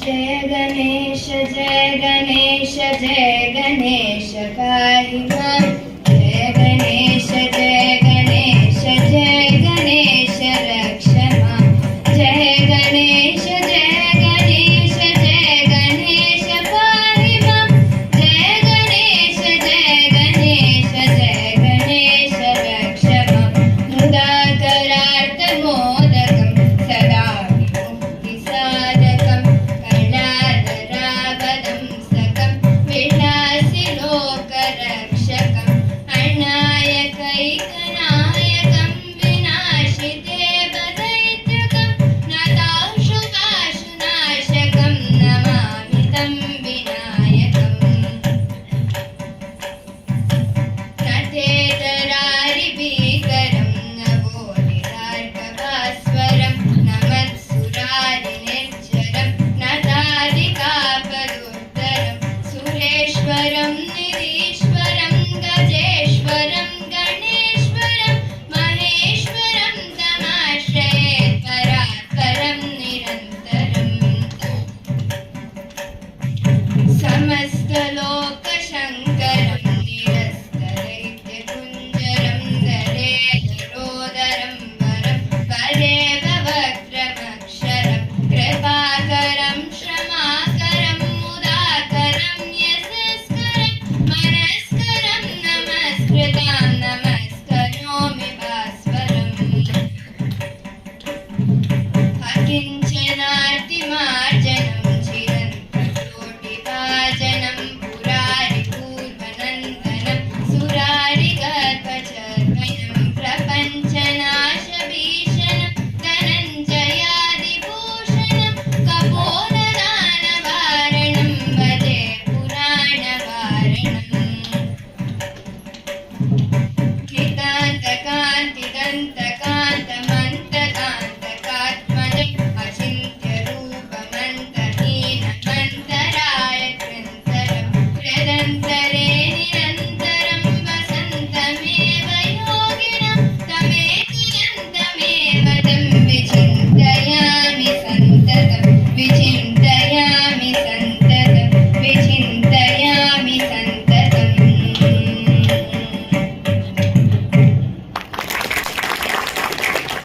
जय गणेश जय गणेश पाहि मां। जय गणेश रक्ष मां। जय गणेश पाहि मां। जय गणेश रक्ष मां। मुदाकरार्थ मोदकं सदा विमुक्तिसाधकं कलाधरावदं सकं विलासि लोकरक्षकं अनायकैकनायकं विनाशिते दैत्यकं नताशुकाशुनाशकं नमामि तं विनायकम्। नतेतरारिभीकरं नवोदितार्कभास्वरं नमत्सुरारिनिर्झरं नतादिकापदुत्तरं सुरेश्वरं निरीश्वरं गजेश्वरं गणेश्वरं महेश्वरं तमाश्रये परात्परं निरन्तरम्। समस्तलोकशङ्करं निरस्तदैत्यकुञ्जरं दरेदरोदरं वरं वरेव वक्त्रमक्षरं कृपाकरं क्षमाकरं मुदाकरं यशस्करं मनस्करं नमस्कृतां नमस्करोमि भास्वरम्। अकिञ्चनार्तिमा